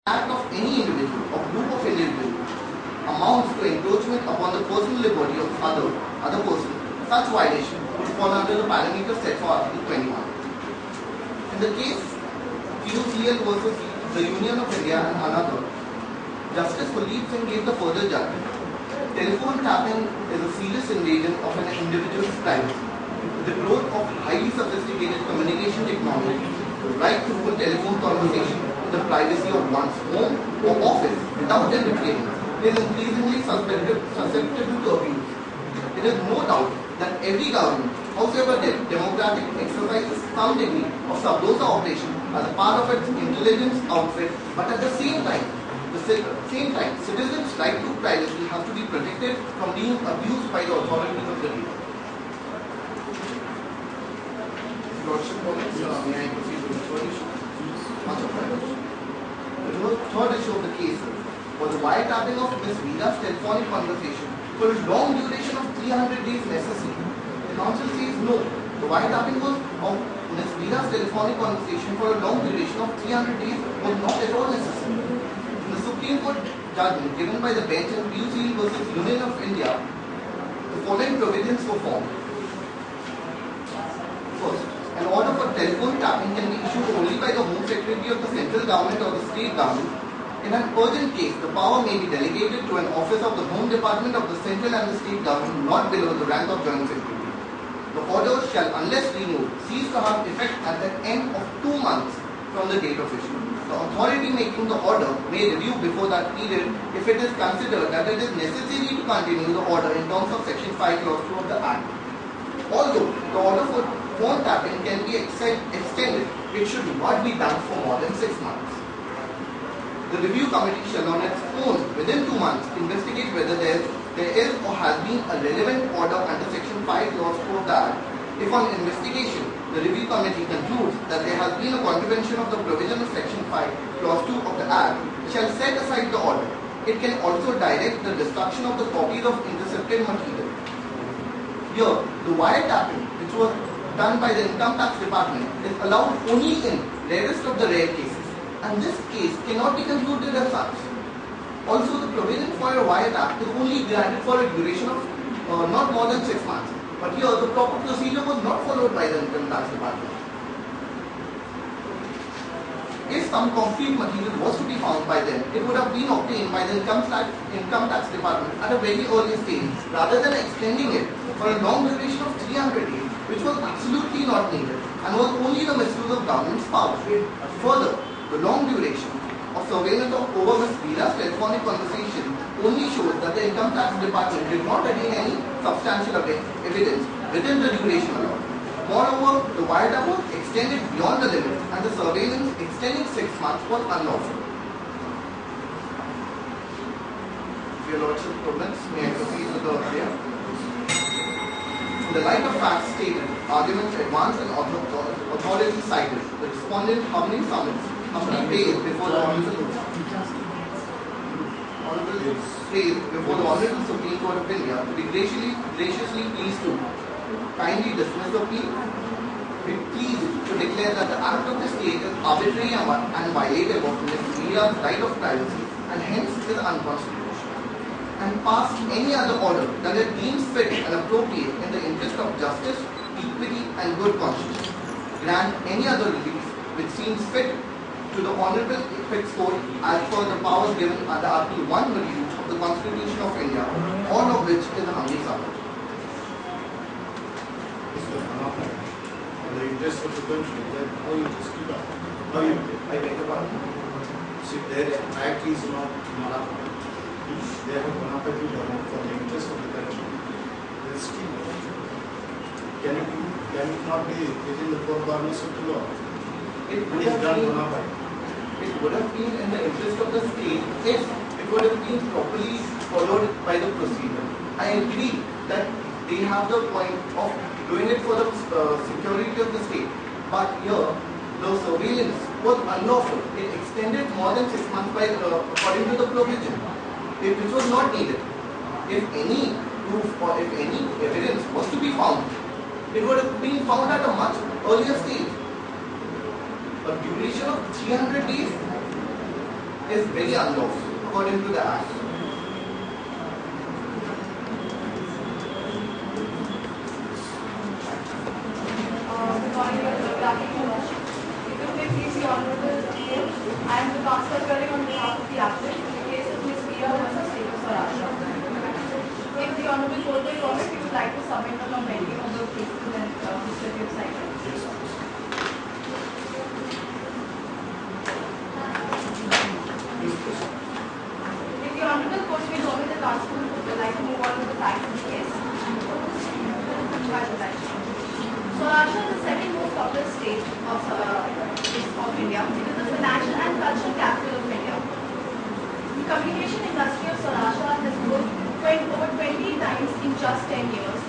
act of any individual or group of individuals amounts to encroachment upon the personal liberty of other person, such violation would fall under the parameters set for Article 21. In the case Fuselian versus the Union of India and another, Justice Kuldeep Singh gave the further judgment. Telephone tapping is a serious invasion of an individual's privacy. With the growth of highly sophisticated communication technology, the right to full telephone conversation in the privacy of one's home or office without interference is increasingly susceptible to abuse. There is no doubt that every government, however democratic, exercises some degree of sub-rosa operation as a part of its intelligence outfit, but at the same time, citizens' right to privacy has to be protected from being abused by the authorities of the day. Lordship comments, may I proceed with the third issue? Much of my wish. The third issue of the case was the wiretapping of Ms. Veera's telephonic conversation for a long duration of 300 days necessary. The council says no. The wiretapping of Ms. Veera's telephonic conversation for a long duration of 300 days was not at all necessary. In the Supreme Court judgment given by the bench in Fuselian versus Union of India, the following provisions were formed. First, an order for telephone tapping can be issued only by the Home Secretary of the central government or the state government. In an urgent case, the power may be delegated to an office of the Home Department of the central and the state government not below the rank of Joint Secretary. The order shall, unless renewed, cease to have effect at the end of 2 months from the date of issue. The authority making the order may review before that period if it is considered that it is necessary to continue the order in terms of Section 5 Clause 2 of the Act. Although the order for phone tapping can be extended, it should not be done for more than 6 months. The review committee shall on its own within 2 months investigate whether there is or has been a relevant order under Section 5 Clause 2 of the Act. If on investigation the review committee concludes that there has been a contravention of the provision of Section 5 Clause 2 of the Act, it shall set aside the order. It can also direct the destruction of the copies of intercepted material. Here, the wiretapping, which was done by the Income Tax Department, is allowed only in rarest of the rare cases, and this case cannot be concluded as such. Also, the provision for a wiretap is only granted for a duration of not more than 6 months. But here, the proper procedure was not followed by the Income Tax Department. If some concrete material was to be found by them, it would have been obtained by the Income Tax Department at a very early stage, rather than extending it for a long duration of 300 days, which was absolutely not needed and was only the misuse of government's power. Further, the long duration of surveillance of over Ms. Veera's telephonic conversation only shows that the Income Tax Department did not attain any substantial evidence within the duration allowed. Moreover, the wiretap was extended beyond the limits and the surveillance extending 6 months was unlawful. Your Lordship permits, may I proceed with the affair? In the light of facts stated, arguments advanced and authority cited, the respondent humbly pays before the Honorable Supreme Court of India to be graciously pleased to kindly dismiss the plea. Be pleased to declare that the act of the state is arbitrary and violative of Ms. Veera's right of privacy and hence is unconstitutional, and pass any other order that it deems fit and appropriate in the interest of justice, equity and good conscience. Grant any other relief which seems fit to the Honorable Apex Court as per the powers given under Article 132 of the Constitution of India, all of which is humbly subject. The interest of the country, then how you just keep up? How you I beg your pardon? see their act is not monopoly. They have a monopoly for the interest of the country. Then still, can it not be within the four corners of the law? It would have been in the interest of the state if it would have been properly followed by the procedure. I agree that they have the point of doing it for the security of the state, but here the surveillance was unlawful. It extended more than 6 months according to the provision, which was not needed. If any proof or if any evidence was to be found, it would have been found at a much earlier stage. A duration of 300 days is very unlawful according to the Act. I am the counsel appearing on behalf of the applicant in the case of Ms. Priya versus State of Saurashtra. If the Honorable Court will permit, we would like to submit the compendium of the cases and history of cited. If the Honorable Court will permit, the counsel would like to move on to the facts of the case. Saurashtra is the second most populous state of India. It is the financial and cultural capital of India. The communication industry of Saurashtra has grown over 20 times in just 10 years,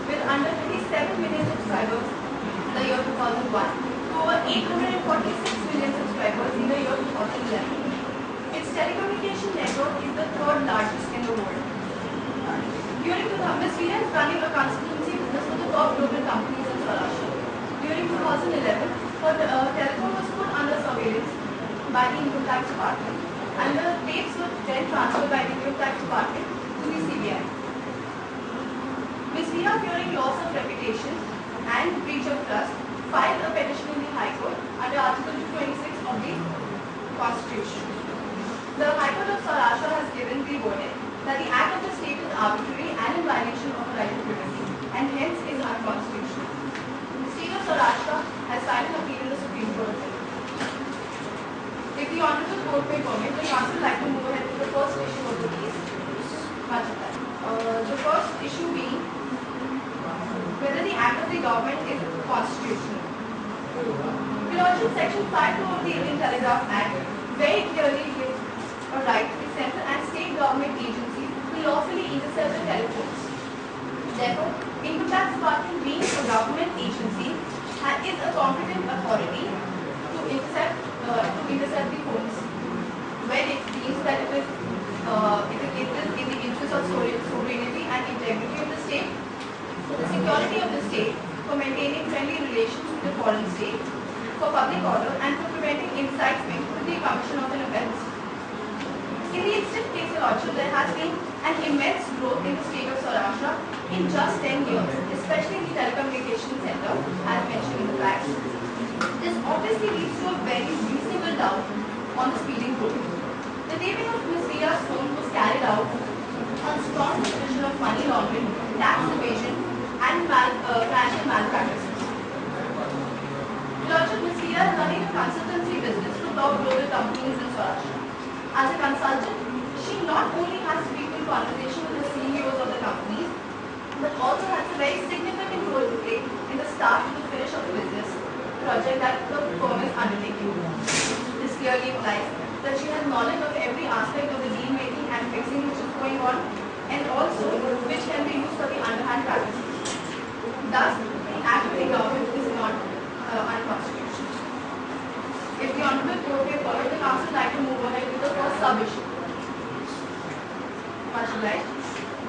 with under 27 million subscribers in the year 2001 to over 846 million subscribers in the year 2011. Its telecommunication network is the third largest in the world. During Ms. Priya is running a consultancy business for the top global companies in Saurashtra. During 2011, her telephone was put under surveillance by the Income Tax Department, and the tapes were then transferred by the Income Tax Department to the CBI. Ms. Priya, during loss of reputation and breach of trust, filed a petition in the High Court under Article 226 of the Constitution. The High Court of Saurashtra has given the verdict that the act of the state is arbitrary and in violation of the right to privacy, and hence is unconstitutional. The state of Saurashtra has filed an appeal in the Supreme Court. If the Honorable Court may permit, the Council would like to move ahead with the first issue of the case. Much of that. The first issue being whether the act of the government is constitutional. The Lordship Section 5 of the Indian Telegraph Act very clearly gives a right to central and state government agencies to lawfully intercept the telephones. Therefore, Income Tax Department, being a government agency, is a competent authority to intercept the phones when it deems that it is in the interest of sovereignty and integrity of the state, for the security of the state, for maintaining friendly relations with the foreign state, for public order, and for preventing incitement to the commission of an offence. In the instant case, Your Lordship, there has been an immense growth in the state of Saurashtra in just 10 years, especially in the telecommunication sector, as mentioned in the facts. This obviously leads to a very reasonable doubt on the speeding code. The taping of Ms. Priya's phone was carried out on strong suspicion of money laundering, tax evasion, and financial malpractices. Lordship, Ms. Priya is running a consultancy business to top global companies in Saurashtra. As a consultant, she not only has frequent conversation with the CEOs of the companies, but also has a very significant role to play in the start to the finish of the business project that the firm is undertaking. This clearly implies that she has knowledge of every aspect of the deal making and fixing which is going on, and also which can be used for the underhand practices. Thus, the act of the government is not unconstitutional. If the Honorable Court may permit, the Council would like to move ahead with the first sub-issue. Much obliged.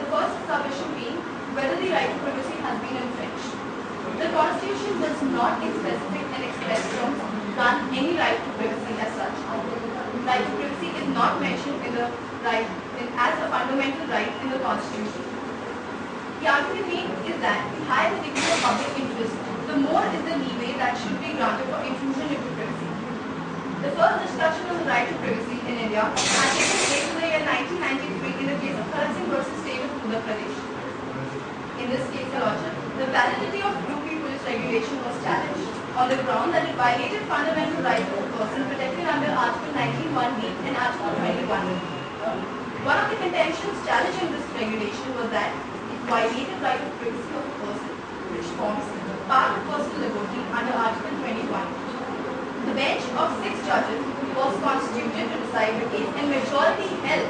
The first sub-issue being whether the right to privacy has been infringed. The Constitution does not in specific and express terms grant any right to privacy as such. Right to privacy is not mentioned in the as a fundamental right in the Constitution. The argument made is that the higher the degree of public interest, the more is the leeway that should be granted for intrusion into privacy. The first discussion on the right to privacy in India had taken place in the year 1993 in the case of Karan Singh versus State of Uttar Pradesh. In this case, Your Lordship, the validity of UP police regulation was challenged on the ground that it violated fundamental rights of the person protected under Article 19(1)(b) and Article 21. One of the contentions challenging this regulation was that it violated right of privacy of a person, which forms part of personal liberty under Article 21. The bench of 6 judges was constituted to decide the case, and majority held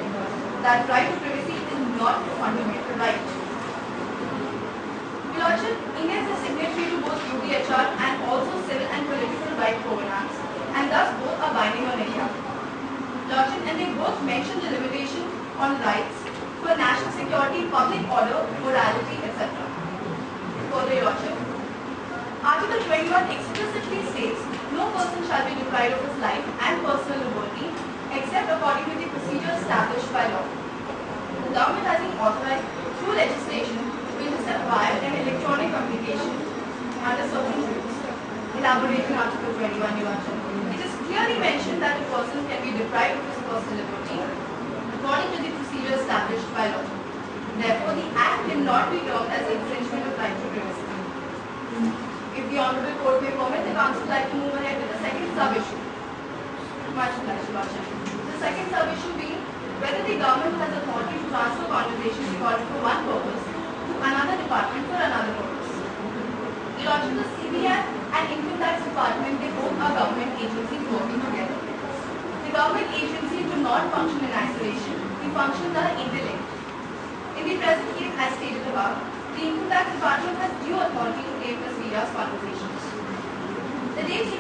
that right to privacy is not a fundamental right. Your Lordship, India is a signatory to both UDHR and also civil and political rights programs, and thus both are binding on India. Lordship, and they both mention the limitation on rights for national security, public order, morality, etc. Further, Your Lordship, Article 21 explicitly states no person shall be deprived of his life and personal liberty except according to the procedure established by law. The government has been authorized through legislation to intercept via an electronic communication under certain rules. Elaborating Article 21 Division. It is clearly mentioned that a person can be deprived of his personal liberty according to the procedure established by law. Therefore, the Act cannot be termed as infringement of right to privacy. If the Honourable Court may permit, the Council would like to move ahead with the second sub-issue. Much obliged, Your Lordship. The second sub-issue being whether the government has authority to transfer conversations recorded for one purpose to another department for another purpose. Your Lordship, the CBI and Income Tax Department, they both are government agencies working together. The government agencies do not function in isolation. The functions are interlinked. In the present case, as stated above, the Income Tax Department has due authority to take Ms. Vija's conversations. The dates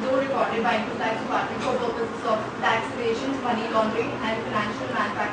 though recorded by Income Tax Department for purposes of tax evasion, money laundering and financial malpractice